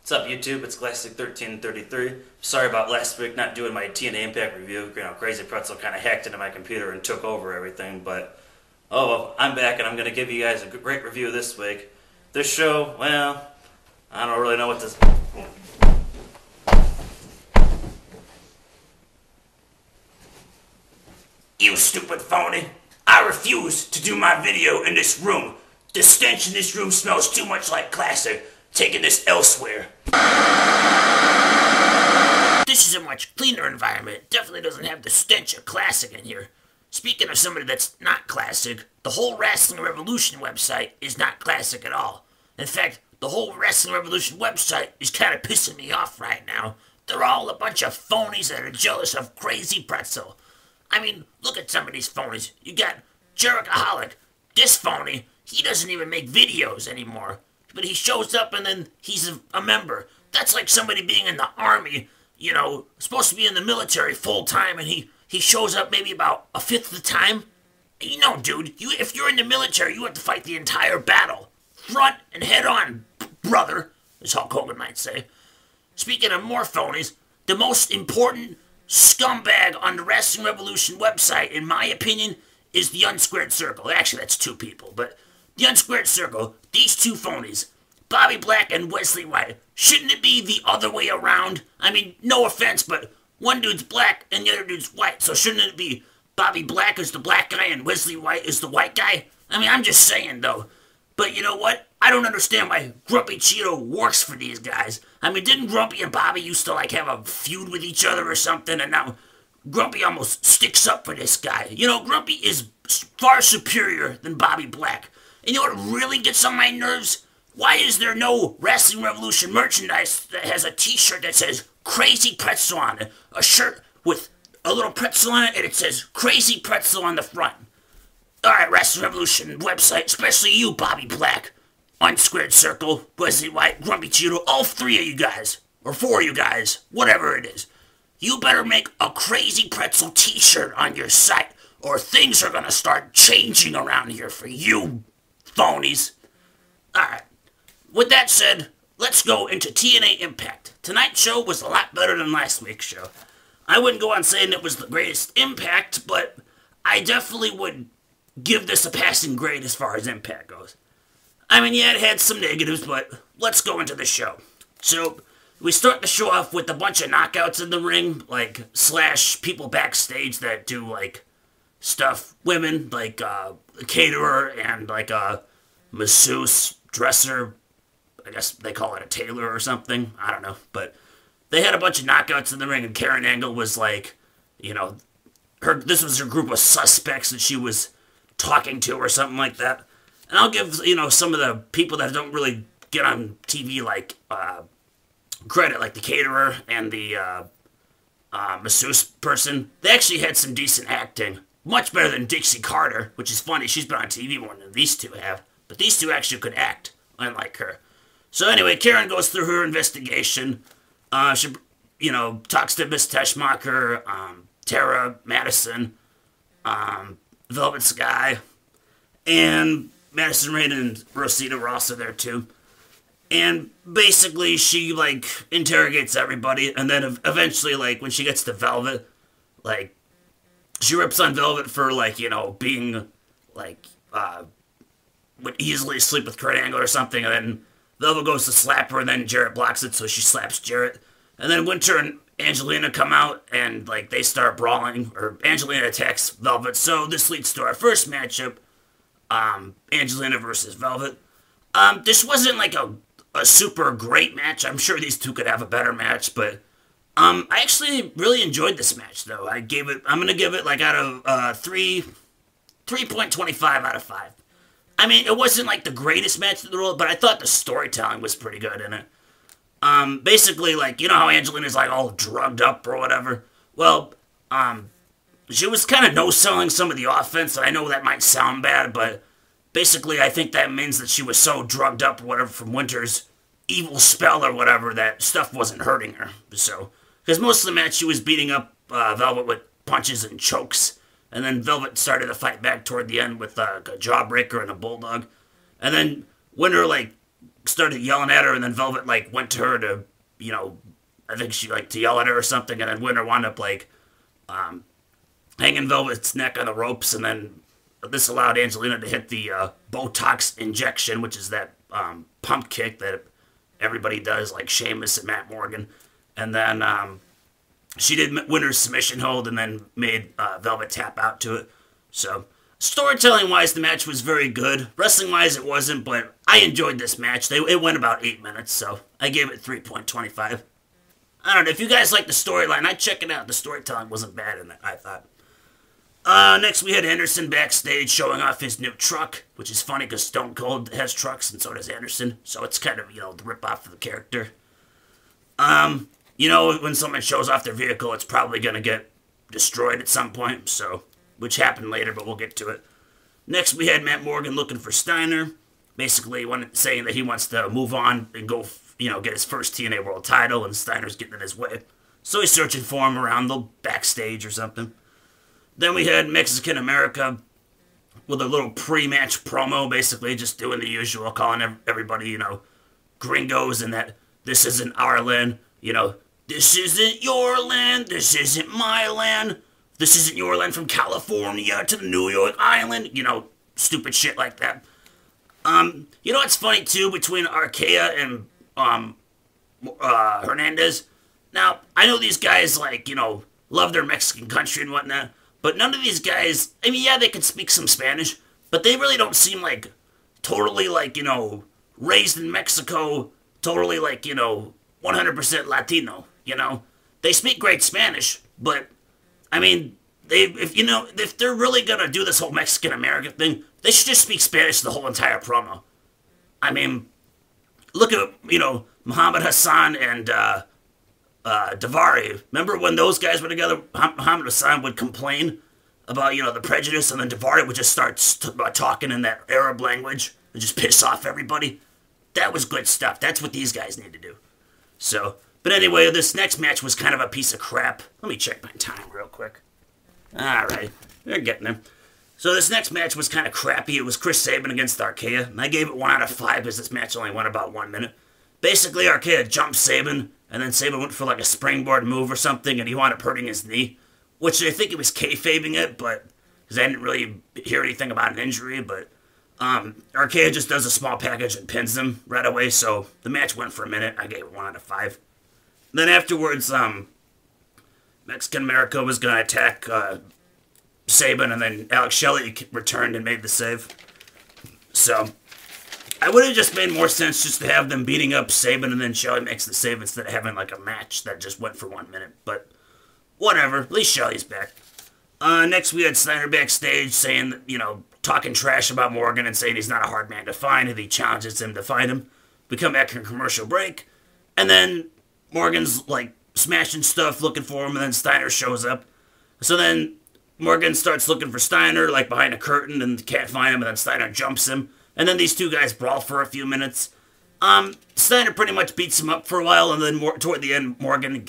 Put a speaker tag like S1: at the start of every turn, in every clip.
S1: What's up, YouTube? It's Classic1333. Sorry about last week not doing my TNA Impact review. Crazy Pretzel kind of hacked into my computer and took over everything. But, oh well, I'm back and I'm going to give you guys a great review this week. This show, well, I don't really know what this... You stupid phony! I refuse to do my video in this room. The stench in this room smells too much like Classic. Taking this elsewhere. This is a much cleaner environment. It definitely doesn't have the stench of Classic in here. Speaking of somebody that's not Classic, the whole Wrestling Revolution website is not Classic at all. In fact, the whole Wrestling Revolution website is kind of pissing me off right now. They're all a bunch of phonies that are jealous of Crazy Pretzel. I mean, look at some of these phonies. You got Jerichoholic. This phony, he doesn't even make videos anymore. But he shows up and then he's a member. That's like somebody being in the army, you know, supposed to be in the military full time, and he shows up maybe about a fifth of the time. You know, dude, if you're in the military, you have to fight the entire battle. Front and head on, brother, as Hulk Hogan might say. Speaking of more phonies, the most important scumbag on the Wrestling Revolution website, in my opinion, is the Unsquared Circle. Actually, that's two people, but the Unsquared Circle, these two phonies, Bobby Black and Wesley White, shouldn't it be the other way around? I mean, no offense, but one dude's black and the other dude's white, so shouldn't it be Bobby Black is the black guy and Wesley White is the white guy? I mean, I'm just saying, though. But you know what? I don't understand why Grumpy Cheeto works for these guys. I mean, didn't Grumpy and Bobby used to, like, have a feud with each other or something, and now Grumpy almost sticks up for this guy. You know, Grumpy is far superior than Bobby Black. And you know what really gets on my nerves? Why is there no Wrestling Revolution merchandise that has a t-shirt that says Crazy Pretzel on it? A shirt with a little pretzel on it and it says Crazy Pretzel on the front. Alright, Wrestling Revolution website, especially you, Bobby Black, Unsquared Circle, Wesley White, Grumpy Cheeto, all three of you guys, or four of you guys, whatever it is. You better make a Crazy Pretzel t-shirt on your site, or things are gonna start changing around here for you phonies. Alright, with that said, let's go into TNA Impact. Tonight's show was a lot better than last week's show. I wouldn't go on saying it was the greatest Impact, but I definitely would give this a passing grade as far as Impact goes. I mean, yeah, it had some negatives, but let's go into the show. So, we start the show off with a bunch of knockouts in the ring, like, slash people backstage that do, like, stuff. Women, like, a caterer and, like, a masseuse, dresser. I guess they call it a tailor or something. I don't know. But they had a bunch of knockouts in the ring, and Karen Angle was, like, you know, this was her group of suspects that she was talking to or something like that. And I'll give, you know, some of the people that don't really get on TV, like, credit, like the caterer and the masseuse person. They actually had some decent acting. Much better than Dixie Carter, which is funny. She's been on TV more than these two have. But these two actually could act, unlike her. So anyway, Karen goes through her investigation. She, you know, talks to Miss Teschmacher, Tara Madison, Velvet Sky, and Madison Rain and Rosita were also there too. And basically, she, like, interrogates everybody, and then eventually, like, when she gets to Velvet, like, she rips on Velvet for, like, you know, being, like, would easily sleep with Kurt Angle or something, and then Velvet goes to slap her, and then Jarrett blocks it, so she slaps Jarrett. And then Winter and Angelina come out, and, like, they start brawling, or Angelina attacks Velvet, so this leads to our first matchup, Angelina versus Velvet. This wasn't, like, a super great match. I'm sure these two could have a better match, but I actually really enjoyed this match, though. I'm gonna give it, like, out of 3.25 out of 5. I mean, it wasn't, like, the greatest match in the world, but I thought the storytelling was pretty good in it. Basically, like, you know how Angelina's, like, all drugged up or whatever? Well, she was kind of no-selling some of the offense, and I know that might sound bad, but basically I think that means that she was so drugged up or whatever from Winter's evil spell or whatever that stuff wasn't hurting her. So, because most of the match she was beating up Velvet with punches and chokes, and then Velvet started to fight back toward the end with a jawbreaker and a bulldog. And then Winter, like, started yelling at her, and then Velvet, like, went to her to, I think she, like, to yell at her or something, and then Winter wound up, like, hanging Velvet's neck on the ropes, and then this allowed Angelina to hit the Botox injection, which is that pump kick that everybody does, like Sheamus and Matt Morgan. And then she did Winter's submission hold and then made Velvet tap out to it. So, storytelling-wise, the match was very good. Wrestling-wise, it wasn't, but I enjoyed this match. It went about 8 minutes, so I gave it 3.25. I don't know, if you guys like the storyline, I'd check it out. The storytelling wasn't bad in it, I thought. Next we had Anderson backstage showing off his new truck, which is funny because Stone Cold has trucks and so does Anderson, so it's kind of, the rip-off of the character. When someone shows off their vehicle, it's probably going to get destroyed at some point, so, which happened later, but we'll get to it. Next we had Matt Morgan looking for Steiner, basically saying that he wants to move on and go, get his first TNA World title, and Steiner's getting in his way. So he's searching for him around the backstage or something. Then we had Mexican America with a little pre-match promo, basically just doing the usual, calling everybody, gringos, and that this isn't our land, this isn't your land, this isn't my land, this isn't your land from California to the New York Island, stupid shit like that. What's funny, too, between Archaea and Hernandez? Now, I know these guys, love their Mexican country and whatnot, but none of these guys, yeah, they can speak some Spanish, but they really don't seem totally raised in Mexico, totally 100% Latino, They speak great Spanish, but, if they're really gonna do this whole Mexican-American thing, they should just speak Spanish the whole entire promo. Look at, Muhammad Hassan and, Daivari. Remember when those guys were together? Muhammad Hassan would complain about, the prejudice, and then Daivari would just start talking in that Arab language and just piss off everybody. That was good stuff. That's what these guys need to do. So, but anyway, this next match was kind of a piece of crap. Let me check my time real quick. Alright, they're getting there. So this next match was kind of crappy. It was Chris Sabin against Archaea, and I gave it 1 out of 5 because this match only went about 1 minute. Basically, Archaea jumped Sabin, and then Sabin went for a springboard move or something, and he wound up hurting his knee, which I think he was kayfabing it, but because I didn't really hear anything about an injury, but Archaea just does a small package and pins him right away, so the match went for a minute. I gave it 1 out of 5. Then afterwards, Mexican America was going to attack Sabin, and then Alex Shelley returned and made the save. So, I would have just made more sense just to have them beating up Sabin and then Shelley makes the save instead of having a match that just went for 1 minute. But, whatever. At least Shelley's back. Next we had Steiner backstage saying, talking trash about Morgan and saying he's not a hard man to find and he challenges him to find him. We come back from commercial break. And then Morgan's, smashing stuff looking for him, and then Steiner shows up. So then Morgan starts looking for Steiner, behind a curtain, and can't find him, and then Steiner jumps him. And then these two guys brawl for a few minutes. Steiner pretty much beats him up for a while, and then toward the end, Morgan,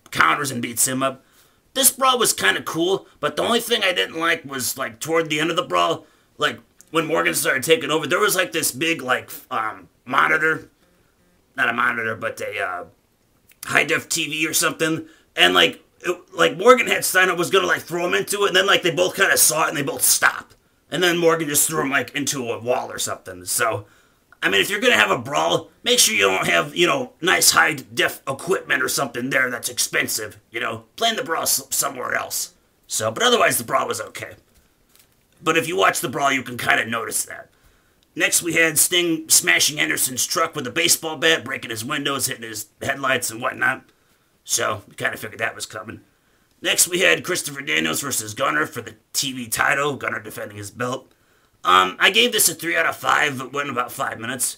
S1: counters and beats him up. This brawl was kind of cool, but the only thing I didn't like was, toward the end of the brawl, when Morgan started taking over, there was, this big, monitor. Not a monitor, but a, high-def TV or something, and, Morgan had Steiner was gonna, throw him into it, and then, they both kind of saw it, and they both stopped. And then Morgan just threw him, into a wall or something. So, if you're gonna have a brawl, make sure you don't have, nice high-def equipment or something there that's expensive, Plan the brawl somewhere else. So, but otherwise, the brawl was okay. But if you watch the brawl, you can kind of notice that. Next, we had Sting smashing Anderson's truck with a baseball bat, breaking his windows, hitting his headlights and whatnot. So, we kind of figured that was coming. Next, we had Christopher Daniels versus Gunner for the TV title, Gunner defending his belt. I gave this a 3 out of 5, it went about 5 minutes.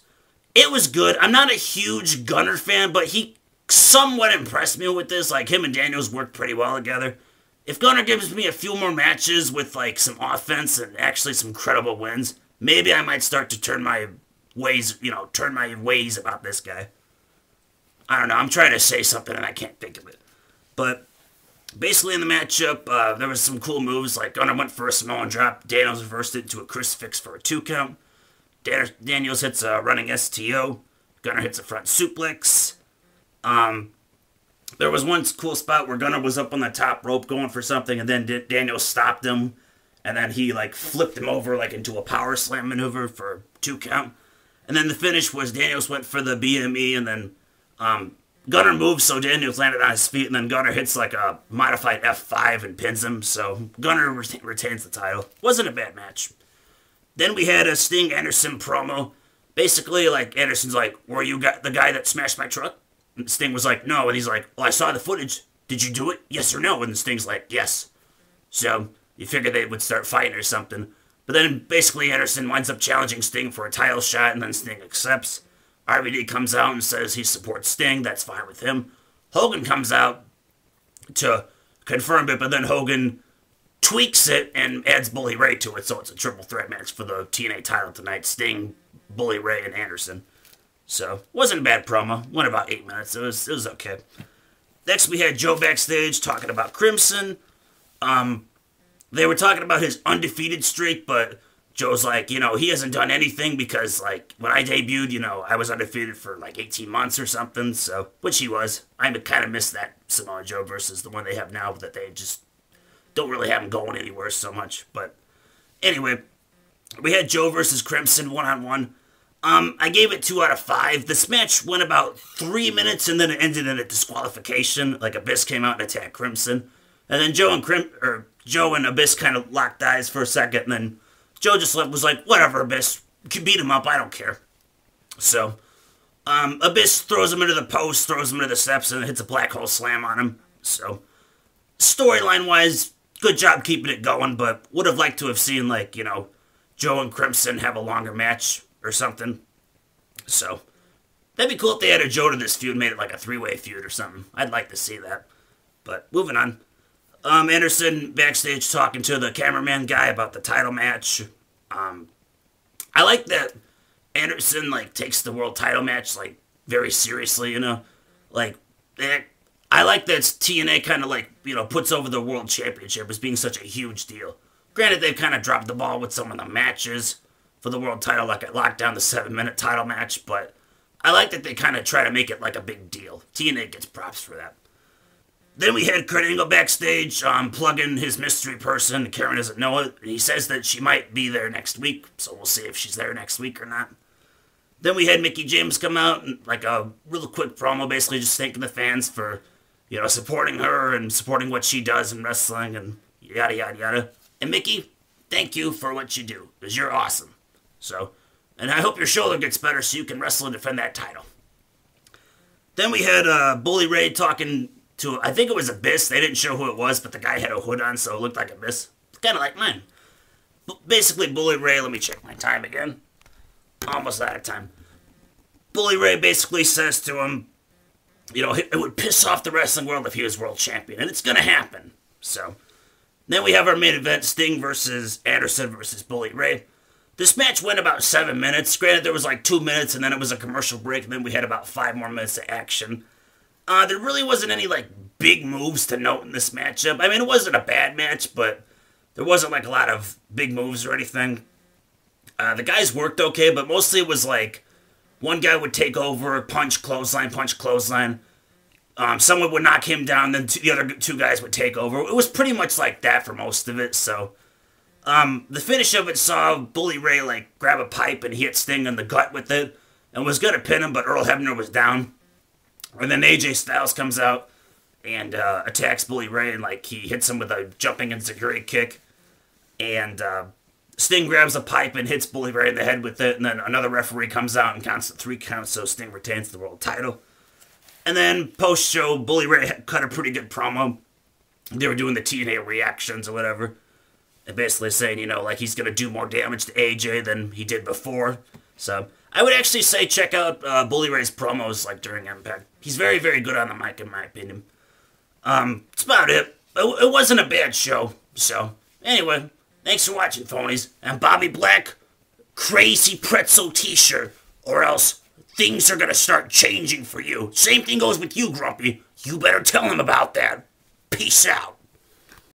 S1: It was good. I'm not a huge Gunner fan, but he somewhat impressed me with this. Him and Daniels worked pretty well together. If Gunner gives me a few more matches with, some offense and actually some credible wins, maybe I might start to turn my ways about this guy. I don't know, I'm trying to say something and I can't think of it. But, basically in the matchup, there was some cool moves, Gunner went for a Samoan drop, Daniels reversed it into a crucifix for a 2 count. Daniels hits a running STO. Gunner hits a front suplex. There was one cool spot where Gunner was up on the top rope going for something, and then Daniels stopped him, and then he like flipped him over like into a power slam maneuver for a 2 count. And then the finish was Daniels went for the BME, and then Gunner moved, so Daniels landed on his feet, and then Gunner hits like a modified F5 and pins him, so Gunner retains the title. Wasn't a bad match. Then we had a Sting Anderson promo. Basically, like, Anderson's like, were you the guy that smashed my truck? And Sting was like, no, and he's like, well, I saw the footage. Did you do it? Yes or no? And Sting's like, yes. So, you figured they would start fighting or something. But then, basically, Anderson winds up challenging Sting for a title shot, and then Sting accepts. RVD comes out and says he supports Sting. That's fine with him. Hogan comes out to confirm it, but then Hogan tweaks it and adds Bully Ray to it, so it's a triple threat match for the TNA title tonight. Sting, Bully Ray, and Anderson. So, wasn't a bad promo. Went about 8 minutes. It was okay. Next, we had Joe backstage talking about Crimson. They were talking about his undefeated streak, but Joe's like, he hasn't done anything because, like, when I debuted, I was undefeated for, like, 18 months or something, so, which he was. I kind of missed that Samoa Joe versus the one they have now that they just don't really have him going anywhere so much. But, anyway, we had Joe versus Crimson one-on-one. I gave it 2 out of 5. This match went about 3 minutes, and then it ended in a disqualification. Like, Abyss came out and attacked Crimson. And then Joe and Abyss kind of locked eyes for a second, and then Joe just was like, whatever, Abyss. You can beat him up, I don't care. So, Abyss throws him into the post, throws him into the steps, and hits a black hole slam on him. So, storyline-wise, good job keeping it going, but would have liked to have seen, like, Joe and Crimson have a longer match or something. So, that'd be cool if they added Joe to this feud, made it like a 3-way feud or something. I'd like to see that. But, moving on. Anderson backstage talking to the cameraman guy about the title match. I like that Anderson, like, takes the world title match, like, very seriously, Like, I like that TNA kind of, like, puts over the world championship as being such a huge deal. Granted, they've kind of dropped the ball with some of the matches for the world title, like at Lockdown, the 7-minute title match, but I like that they kind of try to make it like a big deal. TNA gets props for that. Then we had Kurt Angle backstage, plugging his mystery person. Karen doesn't know it. He says that she might be there next week, so we'll see if she's there next week or not. Then we had Mickie James come out and like a real quick promo, basically just thanking the fans for, supporting her and supporting what she does in wrestling and yada yada yada. And Mickie, thank you for what you do, because you're awesome. So, and I hope your shoulder gets better so you can wrestle and defend that title. Then we had Bully Ray talking to, I think it was Abyss. They didn't show who it was, but the guy had a hood on, so it looked like Abyss. Kind of like mine. Basically, Bully Ray, let me check my time again. Almost out of time. Bully Ray basically says to him, it would piss off the wrestling world if he was world champion, and it's going to happen. So, then we have our main event, Sting versus Anderson versus Bully Ray. This match went about 7 minutes. Granted, there was like 2 minutes, and then it was a commercial break, and then we had about 5 more minutes of action. There really wasn't any, like, big moves to note in this matchup. I mean, it wasn't a bad match, but there wasn't, like, a lot of big moves or anything. The guys worked okay, but mostly it was, like, one guy would take over, punch, clothesline. Someone would knock him down, then the other 2 guys would take over. It was pretty much like that for most of it, so the finish of it saw Bully Ray, like, grab a pipe and hit Sting in the gut with it, and was going to pin him, but Earl Hebner was down. And then AJ Styles comes out and attacks Bully Ray, and, like, he hits him with a jumping enziguri kick. And Sting grabs a pipe and hits Bully Ray in the head with it, and then another referee comes out and counts the 3 counts, so Sting retains the world title. And then, post-show, Bully Ray cut a pretty good promo. They were doing the TNA reactions or whatever. And basically saying, like, he's going to do more damage to AJ than he did before. So, I would actually say check out Bully Ray's promos, like, during Impact. He's very, very good on the mic, in my opinion. That's about it. It wasn't a bad show. So, anyway, thanks for watching, phonies. And Bobby Black, crazy pretzel t-shirt, or else things are gonna start changing for you. Same thing goes with you, Grumpy. You better tell him about that. Peace out.